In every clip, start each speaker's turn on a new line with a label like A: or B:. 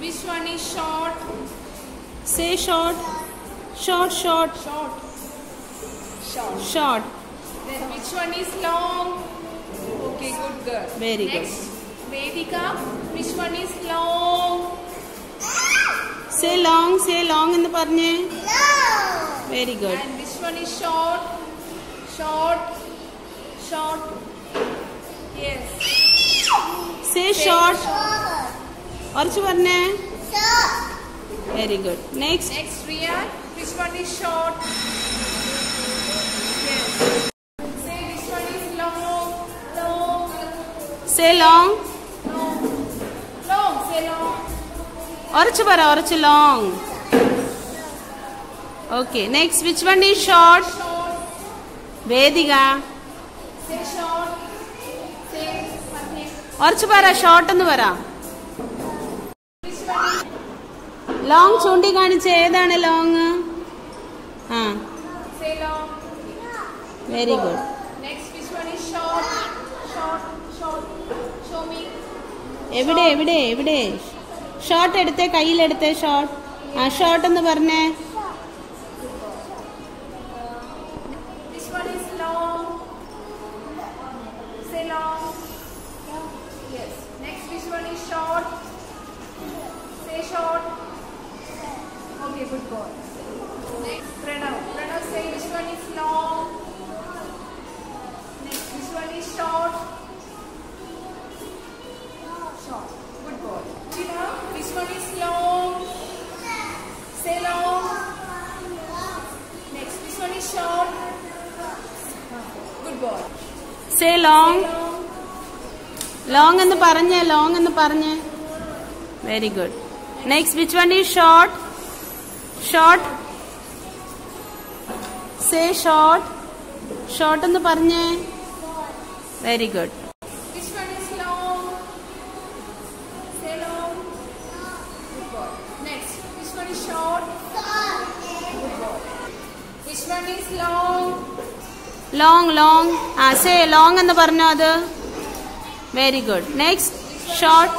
A: Which one is short?
B: Say short. Short, short.
A: Short. Short.
B: Short.
A: Then which one is long? Okay, good girl.
B: Very
A: Next, Vedika. Which one is long?
B: good. Say long. Say long in the parne. Very good.
A: And which one is short? Short. Short. Yes.
B: Say short. Orchu parne. Very good. Next.
A: Next, Riya. Which one is short? Yes. Say which one is long? Long.
B: Say long.
A: Long. Long. Say long.
B: Orchu para. Orchu long. Okay. Next. Which one is short?
A: Short.
B: Vedika.
A: Say short. Say something.
B: Orchu para. Short എന്ന് പറ.
A: Which one is
B: long ചൂണ്ടിക്കാണിച്ച് ഏതാണ് long? ആ,
A: say long?
B: Very good.
A: Next, which one is short? Short. Short. Show me.
B: എവിടെ എവിടെ എവിടെ? Short എടുത്തേ, കയ്യിലെടുത്തേ short. ആ, ഷോർട്ട് എന്ന് പറഞ്ഞേ.
A: Which one is long? Say long. Yes. Next, which one is short? Say short. Okay, good boy. Next, Pranav. Pranav, say which one is long? Next, which one is short? Short. Good boy. Tina, which one is long? Say long. Next, which one is short? Good boy.
B: Say long.
A: Say long.
B: Long എന്ന് പറഞ്ഞേ, long എന്ന് പറഞ്ഞേ. Very good. Next, which one is short? Short. Say short. Short എന്ന് പറഞ്ഞേ. Very good.
A: Which one is long? Say long. Good boy. Next, which one is short? Good boy. Which one is long?
B: Long long. ആ, say long എന്ന് പറഞ്ഞോ അത്. Very good. Next, short.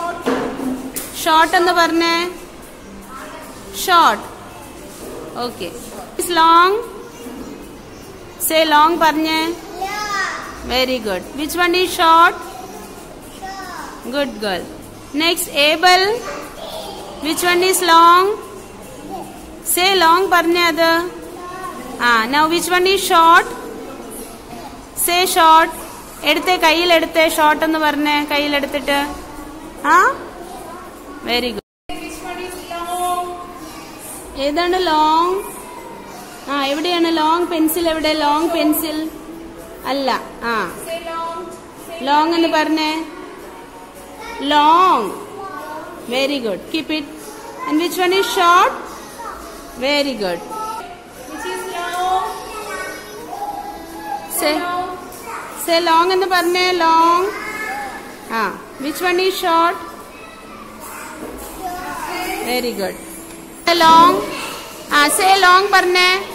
B: Short എന്ന് പറഞ്ഞേ. Short. Okay. Long. Say long പറഞ്ഞേ. Very good. Which one is short? Good girl. Next, Abel. Which one is long? Say long പറഞ്ഞേ അത്. ആ, now which one is short? Say short. എടുത്തേ, കയ്യിലെടുത്തേ short എന്ന് പറഞ്ഞേ, കയ്യിലെടുത്തിട്ട്. ആ, very good.
A: Which one is long?
B: ഏതാണ് ലോങ്? ആ, എവിടെയാണ് ലോങ് പെൻസിൽ? എവിടെ ലോങ് പെൻസിൽ? അല്ല. ആ,
A: Say long. Say
B: ലോങ് എന്ന് പറഞ്ഞേ. Long. Very good. Keep it. And which one is short? Very good.
A: which is long?
B: Say
A: Long.
B: Say long എന്ന് പറഞ്ഞേ. ലോങ്. ആ, which one is short? Very good. Long. ആ, say long പറഞ്ഞേ.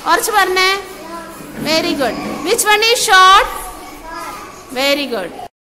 B: കുറച്ച് പറഞ്ഞേ. Very good. Which one is short? Very good.